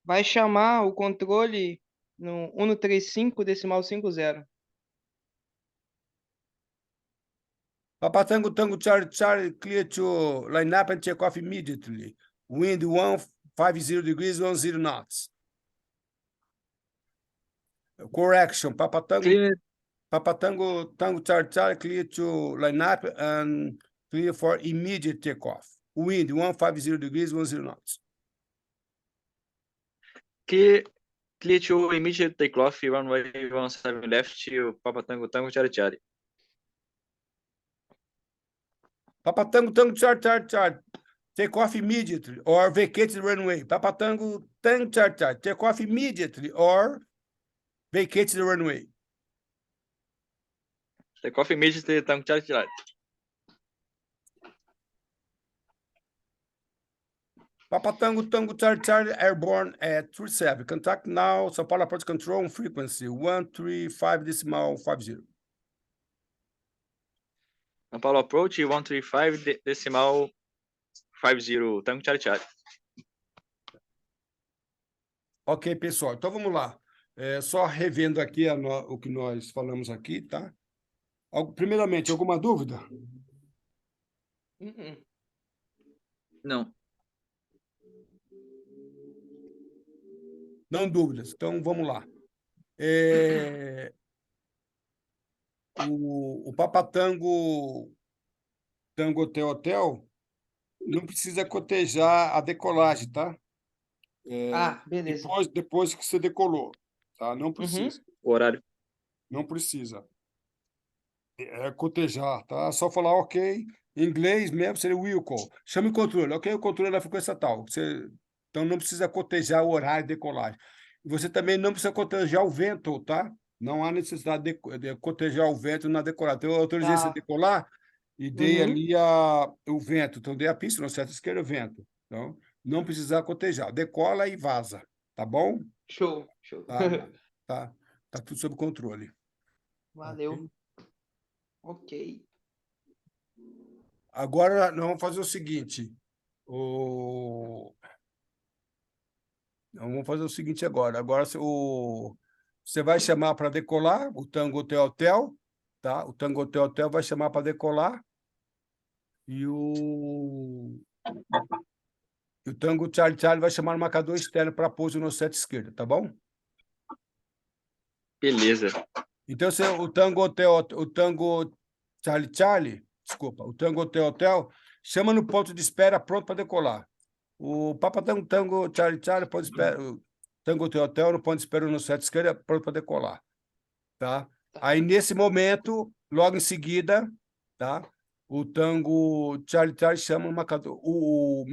vai chamar o controle no 135,50. Papatango, tango, Charlie, clear to line up and take off immediately. Wind 150 degrees, 10 knots. Correction, Clear, Papatango, tango, Charlie, clear to line up and clear for immediate takeoff. Wind 150 degrees, 10 knots. clear, clear to immediate takeoff, runway 17 left, Papatango, Tango, Charlie. Papatango, tango, Charlie. Take off immediately or vacate the runway. Papatango, tango, Charlie. Take off immediately or vacate the runway. Take off immediately, Tango, Charlie. Papatango, tango, Charlie, airborne at 37. Contact now, São Paulo approach control on frequency 135.50. São Paulo approach 135.50, Tango, Charlie. Ok, pessoal, então vamos lá. Só revendo aqui o que nós falamos aqui, tá? Primeiramente, alguma dúvida? Não. Não dúvidas. Então, vamos lá. O Papatango, Tango Hotel, não precisa cotejar a decolagem, tá? Beleza. Depois que você decolou, tá? Não precisa. O horário. Não precisa cotejar, tá? Só falar ok. Em inglês mesmo seria will call. Chame o controle, ok? O controle é da frequência tal. Então não precisa cotejar o horário de decolagem. Você também não precisa cotejar o vento, tá? Não há necessidade de cotejar o vento na decolagem. Então, eu autorizei você a decolar e dei ali o vento. Então, dei a pista, no certo esquerda, o vento. Então, não precisa cotejar. Decola e vaza, tá bom? Show. Tá tudo sob controle. Valeu. Ok. Agora, nós vamos fazer o seguinte. Vamos fazer o seguinte agora. Agora, você vai chamar para decolar o Tango Hotel, tá? O Tango Hotel vai chamar para decolar e o Tango Charlie vai chamar o marcador externo para pouso no set esquerda, tá bom? Beleza. Então, o Tango Charlie, desculpa, o Tango Hotel chama no ponto de espera pronto para decolar. O Papatango Charlie, ponto de espera, o Tango Hotel no ponto de espera no set esquerda pronto para decolar, tá? Aí, nesse momento, logo em seguida, tá? O Tango Charlie chama no marcador, o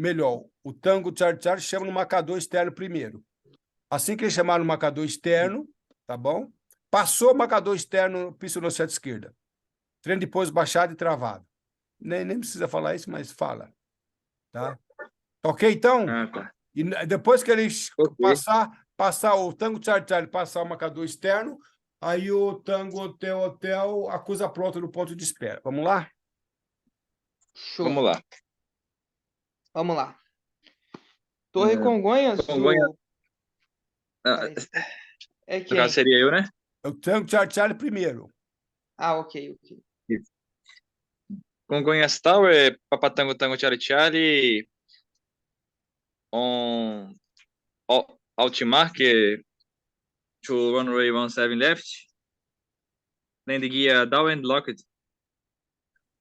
Tango Charlie chama no marcador externo primeiro. Assim que ele chamar no marcador externo, tá bom? Passou o marcador externo, pista no set esquerda. Trem de pouso baixado e travado. Nem precisa falar isso, mas fala. Tá? Ok, então? Tá. E depois que ele passar o Tango Charlie, passar o marcador externo, aí o Tango Hotel acusa pronto no ponto de espera. Vamos lá? Show. Vamos lá. Torre Congonhas. No caso seria eu, né? O Tango Charlie primeiro. Ok. Congonhas Tower, Papa Tango Tango Charlie Charlie, on Altimark to runway 17 left, landing gear down and locked.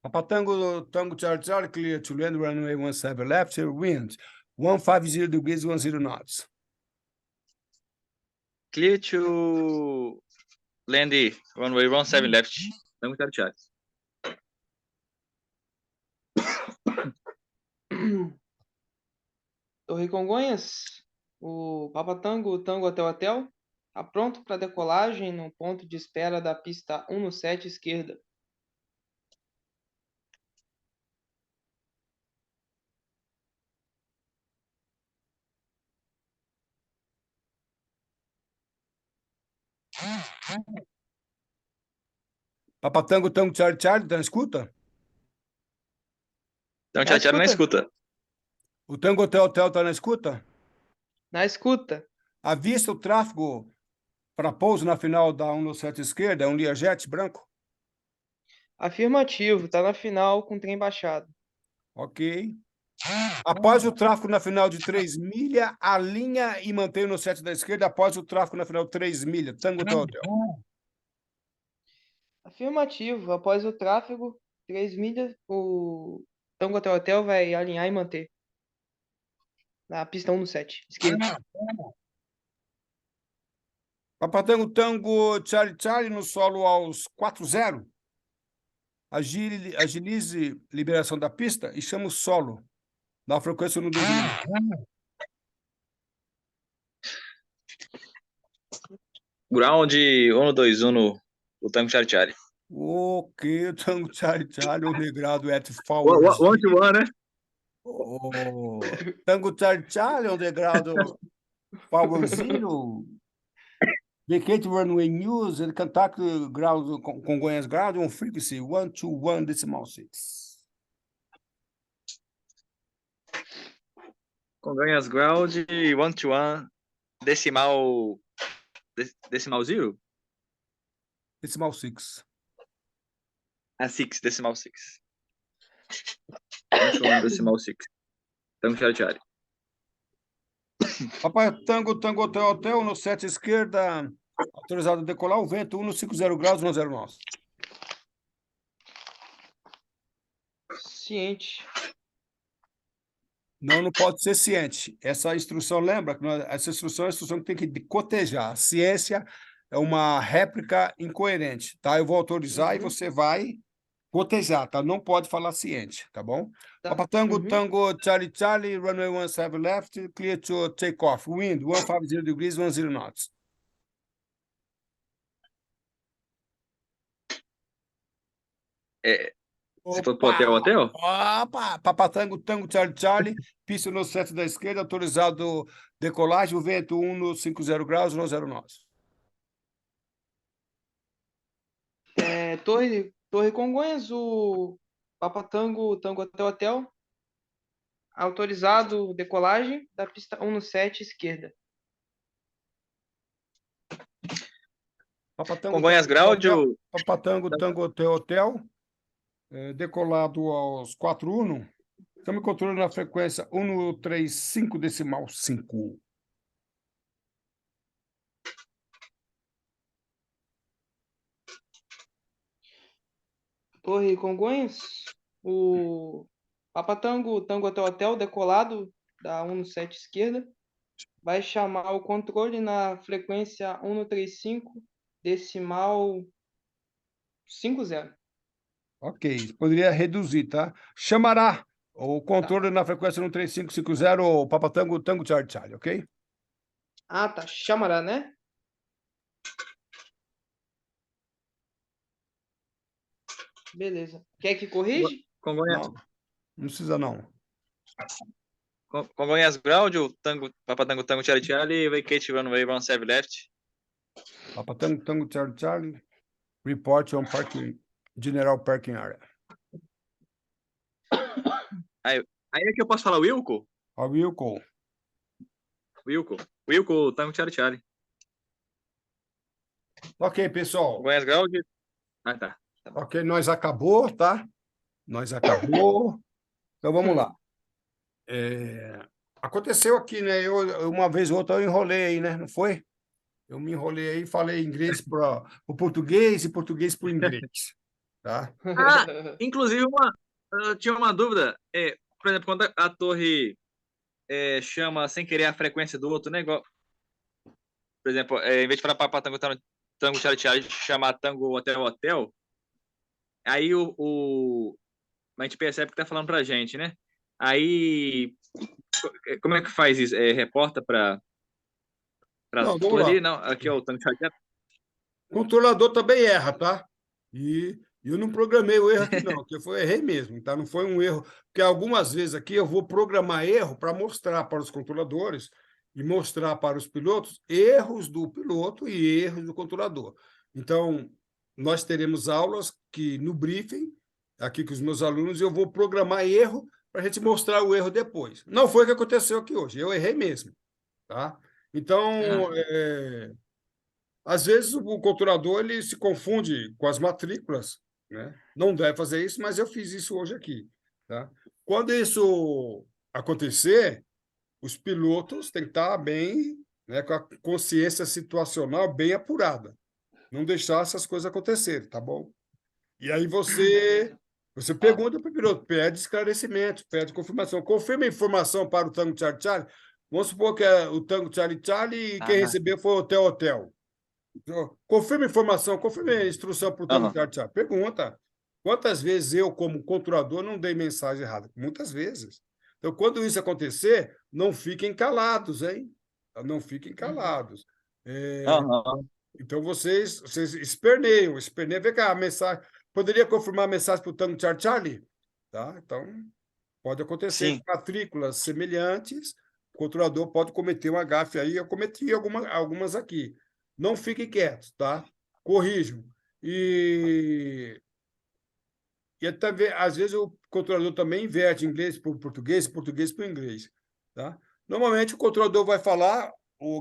Papa Tango Charlie Charlie, clear to land runway 17 left, wind 150 degrees, 10 knots. Clear to land runway 17 left, Tango Charlie Charlie. Torre Congonhas, o Papa Tango Tango Hotel Hotel, está pronto para decolagem no ponto de espera da pista 17 esquerda. Papa Tango Charlie Charlie, tá na escuta? Tango Charlie Charlie na escuta. O Tango Hotel tá na escuta? Na escuta. Avista o tráfego para pouso na final da 17 esquerda, é um Learjet branco? Afirmativo, está na final com trem baixado. Ok. Após o tráfego na final de 3 milhas, alinha e mantém no 7 da esquerda após o tráfego na final de 3 milhas. Tango Hotel. Afirmativo, após o tráfego, 3 milhas, o Tango Hotel Hotel vai alinhar e manter. Na pista 1 no 7, esquerda. Papa Tango Charlie Charlie no solo aos 4-0. Agilize liberação da pista e chama o solo. Na frequência no 2000. Ground 121, o Tango Charlie Charlie. Ok, o Tango Charlie Charlie, o degrado at forward. 1-1, né? O Tango Charlie Charlie, o degrado Power Zero. Vacate runway news and contact ground Congonhas ground on frequency 121.6. Congonhas Ground 121, decimal zero? Decimal 6. 6, decimal 6. 121, decimal 6. Tango Charlie Charlie. Papai Tango Hotel no 7 esquerda, autorizado a decolar, o vento 150 graus, 10 nós. Ciente. Não pode ser ciente. Essa instrução, lembra? Essa instrução é a instrução que tem que cotejar. A ciência é uma réplica incoerente, tá? Eu vou autorizar e você vai cotejar, tá? Não pode falar ciente, tá bom? Tá. Papa Tango Charlie Charlie, runway 17 left, clear to take off. Wind 150 degrees, 10 knots. Você foi pro hotel? Opa! Papa Tango Charlie Charlie, pista no 7 da esquerda, autorizado decolagem, o vento 150 graus, 10 nós. Torre Congonhas, o Papa Tango Hotel Hotel, autorizado decolagem da pista 1 no 7 esquerda. Papa Tango Congonhas Ground. Papa Tango Hotel, decolado aos 4-1. Estamos controlando a frequência 135 decimal 5. Torre Congonhas, o Papa Tango Hotel Hotel, decolado da 1 no 7 esquerda, vai chamar o controle na frequência 1 no 35, decimal 50. Ok, poderia reduzir, tá? Chamará o controle na frequência 13550, o Papa Tango Charlie Charlie, ok? Ah, tá. Chamará, né? Beleza. Quer que corrige? Congonhas. Não precisa, não. Congonhas Ground, Papa Tango Charlie Charlie, vacate runway 17 left. Papa Tango Charlie Charlie, report on parking, general parking area. Aí é que eu posso falar Wilco? A Wilco. Wilco, Tango Charlie Charlie. Ok, pessoal. Congonhas Ground. Ah, tá. Ok, nós acabou, tá? Nós acabou. Então, vamos lá. Aconteceu aqui, né? Uma vez ou outra eu enrolei aí, né? Não foi? Eu me enrolei aí e falei inglês para o português e português para o inglês, tá? Ah, inclusive, eu tinha uma dúvida. Por exemplo, quando a torre chama sem querer a frequência do outro, né? Por exemplo, em vez de falar Papa Tango, Tango, Charlie, Charlie, chamar Tango, Hotel, Hotel, aí a gente percebe que tá falando pra gente, né? Aí, como é que faz isso? Reporta pra Não, vamos torre lá. ali? Não, aqui é o Tango, Charlie, Charlie. O controlador também erra, tá? E eu não programei o erro aqui, não, que eu errei mesmo, tá? Não foi um erro, porque algumas vezes aqui eu vou programar erro para mostrar para os controladores e mostrar para os pilotos erros do piloto e erros do controlador. Então, nós teremos aulas que no briefing, aqui com os meus alunos, eu vou programar erro para a gente mostrar o erro depois. Não foi o que aconteceu aqui hoje, eu errei mesmo, tá? Então, às vezes o controlador ele se confunde com as matrículas, né? Não deve fazer isso, mas eu fiz isso hoje aqui, tá? Quando isso acontecer, os pilotos têm que estar bem, né, com a consciência situacional bem apurada, não deixar essas coisas acontecerem, tá bom? E aí você pergunta para o piloto, pede esclarecimento, pede confirmação, confirma a informação para o Tango Charlie Charlie. Vamos supor que é o Tango Charlie Charlie e quem Ah, recebeu foi o Hotel Hotel. Confirma a informação, confirma a instrução para o Tango aham. Charlie Charlie. Pergunta. Quantas vezes eu, como controlador, não dei mensagem errada? Muitas vezes. Então, quando isso acontecer, não fiquem calados, hein? Não fiquem calados. É, Aham. então, vocês esperneiam, vê cá, a mensagem. Poderia confirmar a mensagem para o Tango Charlie Charlie? Tá? Então, pode acontecer Sim. com matrículas semelhantes, o controlador pode cometer uma gafe aí, eu cometi algumas aqui. Não fiquem quietos, tá? Corrijam. E até, às vezes o controlador também inverte inglês para o português, português para o inglês, tá? Normalmente o controlador vai falar,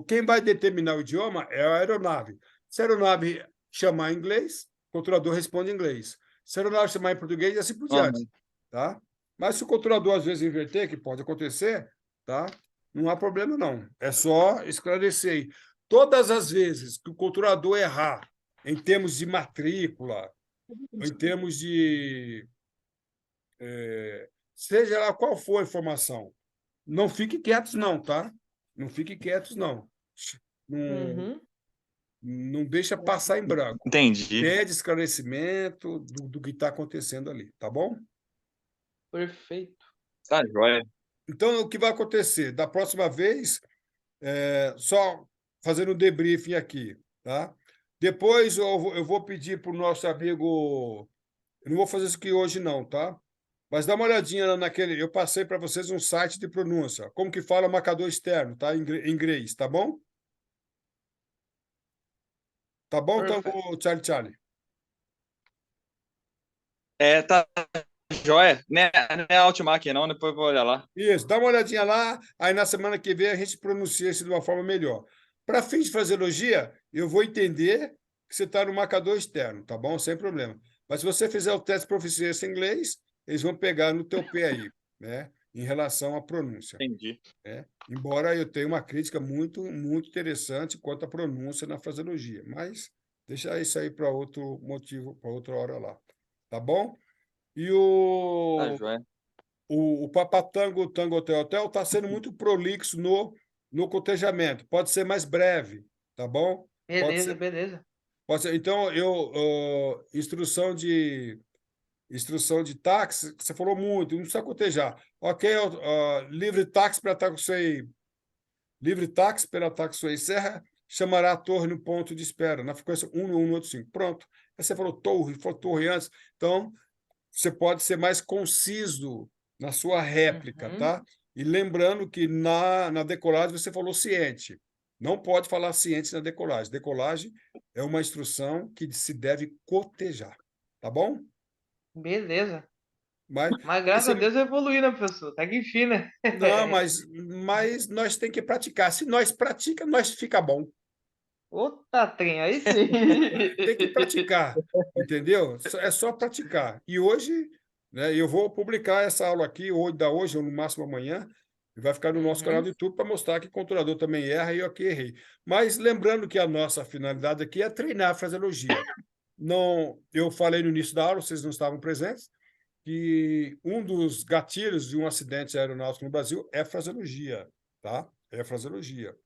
quem vai determinar o idioma é a aeronave. Se a aeronave chamar em inglês, o controlador responde em inglês. Se a aeronave chamar em português, e assim por diante, Aham. tá? Mas se o controlador às vezes inverter, que pode acontecer, tá? Não há problema não. É só esclarecer aí. Todas as vezes que o controlador errar em termos de matrícula, em termos de seja lá qual for a informação, não fique quietos não, tá? Não fique quietos não. Não, Uhum. não deixa passar em branco. Entendi. Pede esclarecimento do que está acontecendo ali, tá bom? Perfeito. Tá, joia. Então, o que vai acontecer? Da próxima vez, só fazendo um debriefing aqui, tá? Depois eu vou pedir para o nosso amigo. Eu não vou fazer isso aqui hoje, não, tá? Mas dá uma olhadinha naquele. Eu passei para vocês um site de pronúncia. Como que fala marcador externo, tá? Em inglês, tá bom? Tá bom, então, Perfect. Charlie Charlie? Tá joia. Não é Altmark, não, depois eu vou olhar lá. Isso, dá uma olhadinha lá, aí na semana que vem a gente pronuncia isso de uma forma melhor. Para fins de fraseologia, eu vou entender que você está no marcador externo, tá bom? Sem problema. Mas se você fizer o teste de proficiência em inglês, eles vão pegar no teu pé aí, né? Em relação à pronúncia, Entendi. né? Embora eu tenha uma crítica muito, muito interessante quanto à pronúncia na fraseologia, mas deixa isso aí para outro motivo, para outra hora lá, tá bom? E Tá o joia. o Papatango Tango Hotel Hotel está sendo muito prolixo no cotejamento. Pode ser mais breve, tá bom? Pode Beleza, ser, beleza. pode ser. Então, instrução de táxi, você falou muito, não precisa cotejar. Ok, livre táxi para Taxway, livre táxi pela Taxway Serra, chamará a torre no ponto de espera, na frequência 11885. Pronto. Aí você falou torre antes, então você pode ser mais conciso na sua réplica, Uhum. tá? E lembrando que na decolagem você falou ciente. Não pode falar ciente na decolagem. Decolagem é uma instrução que se deve cotejar, tá bom? Beleza. Mas, Mas mas graças a você- Deus eu evoluí, né, professor? Tá que enfim, né? não, mas nós tem que praticar. Se nós pratica, nós fica bom. Outra trem, aí sim. Tem que praticar, entendeu? É só praticar. E hoje né? E eu vou publicar essa aula aqui, hoje ou no máximo amanhã, e vai ficar no nosso canal do YouTube para mostrar que o controlador também erra e eu aqui errei. Mas lembrando que a nossa finalidade aqui é treinar a fraseologia. Não, eu falei no início da aula, vocês não estavam presentes, que um dos gatilhos de um acidente aeronáutico no Brasil é fraseologia, tá? É fraseologia.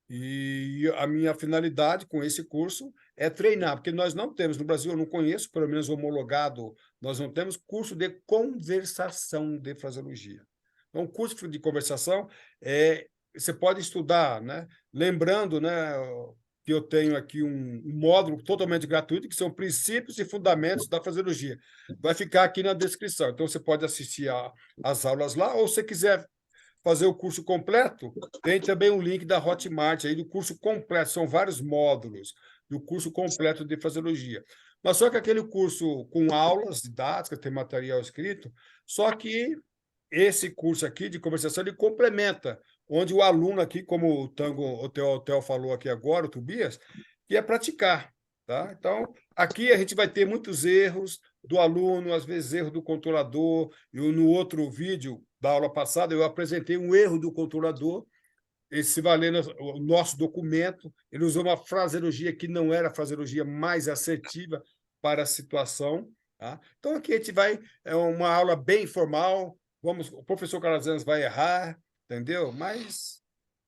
E a minha finalidade com esse curso é treinar, porque nós não temos, no Brasil, eu não conheço, pelo menos homologado, nós não temos curso de conversação de fraseologia. Então, o curso de conversação você pode estudar, né? Lembrando, né, que eu tenho aqui um módulo totalmente gratuito, que são princípios e fundamentos da fraseologia. Vai ficar aqui na descrição. Então, você pode assistir às aulas lá, ou se você quiser fazer o curso completo, tem também um link da Hotmart aí do curso completo, são vários módulos do curso completo de fraseologia. Mas só que aquele curso com aulas didáticas, tem material escrito, só que esse curso aqui de conversação ele complementa, onde o aluno aqui, como o Theo falou aqui agora, o Tobias, que é praticar, tá? Então, aqui a gente vai ter muitos erros do aluno, às vezes erro do controlador. No outro vídeo da aula passada, eu apresentei um erro do controlador, se valendo o nosso documento, ele usou uma fraseologia que não era a fraseologia mais assertiva para a situação. Tá? Então, aqui a gente é uma aula bem informal, o professor Calazans vai errar, entendeu? Mas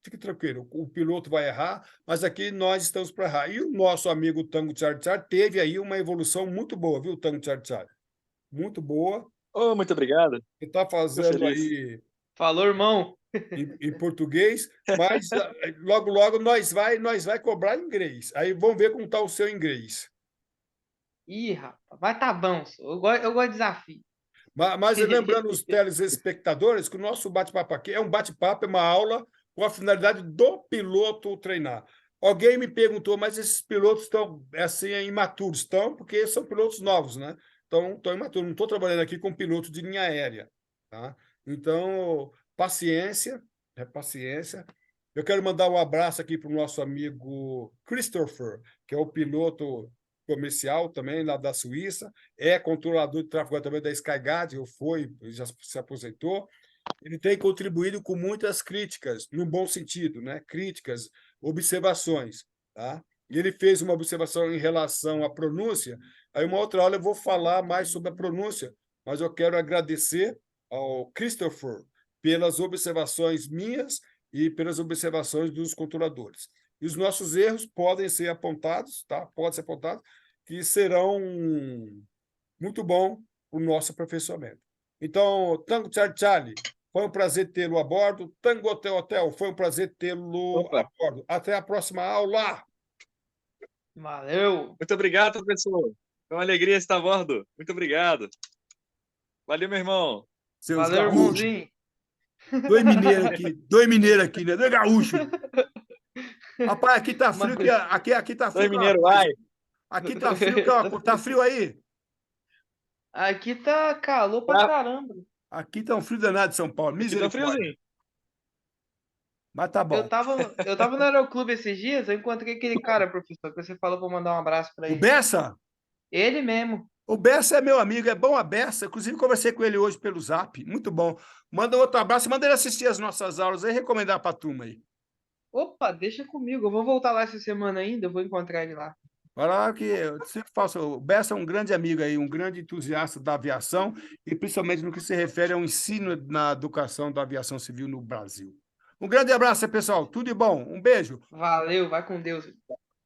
fique tranquilo, o piloto vai errar, mas aqui nós estamos para errar. E o nosso amigo Tango Char Char teve aí uma evolução muito boa, viu, Tango Char Char? Muito boa. Oh, muito obrigado. Ele está fazendo aí Falou, irmão. em português, mas logo, logo nós vai cobrar inglês. Aí vamos ver como está o seu inglês. Ih, rapaz, vai tá bom. Eu gosto de desafio. Mas lembrando os telespectadores que o nosso bate-papo aqui é um bate-papo, é uma aula com a finalidade do piloto treinar. Alguém me perguntou, mas esses pilotos estão assim, imaturos? Estão, porque são pilotos novos, né? Estão imaturos. Não estou trabalhando aqui com piloto de linha aérea. Tá? Então, paciência, paciência. Eu quero mandar um abraço aqui para o nosso amigo Christopher, que é o piloto comercial também, lá da Suíça, é controlador de tráfego também da Skyguard, já se aposentou. Ele tem contribuído com muitas críticas, no bom sentido, né? Críticas, observações. Tá? E ele fez uma observação em relação à pronúncia. Aí, uma outra aula, eu vou falar mais sobre a pronúncia, mas eu quero agradecer ao Christopher pelas observações minhas e pelas observações dos controladores. E os nossos erros podem ser apontados, tá? Pode ser apontado, que serão muito bom para o nosso aperfeiçoamento. Então, Tango Charlie Charlie, foi um prazer tê-lo a bordo. Tango Hotel Hotel, foi um prazer tê-lo a bordo. Até a próxima aula. Valeu. Muito obrigado, professor. Foi uma alegria estar a bordo. Muito obrigado. Valeu, meu irmão. Valeu, irmãozinho. Dois mineiros aqui, né? Dois gaúchos. Rapaz, aqui tá frio, aqui tá frio. Dois mineiros, vai. Aqui tá frio, tá frio aí? Aqui tá calor pra caramba. Aqui tá um frio danado de São Paulo. Misericórdia. Tá friozinho. Mas tá bom. Eu tava no Aeroclube esses dias, eu encontrei aquele cara, professor, que você falou pra mandar um abraço pra ele. O Bessa? Ele mesmo. O Bessa é meu amigo, é bom a Bessa. Inclusive, conversei com ele hoje pelo Zap. Muito bom. Manda outro abraço, manda ele assistir as nossas aulas e recomendar pra turma aí. Opa, deixa comigo. Eu vou voltar lá essa semana ainda, eu vou encontrar ele lá. Vai lá que eu sempre faço. O Bessa é um grande amigo aí, um grande entusiasta da aviação e principalmente no que se refere ao ensino na educação da aviação civil no Brasil. Um grande abraço, pessoal. Tudo de bom. Um beijo. Valeu, vai com Deus.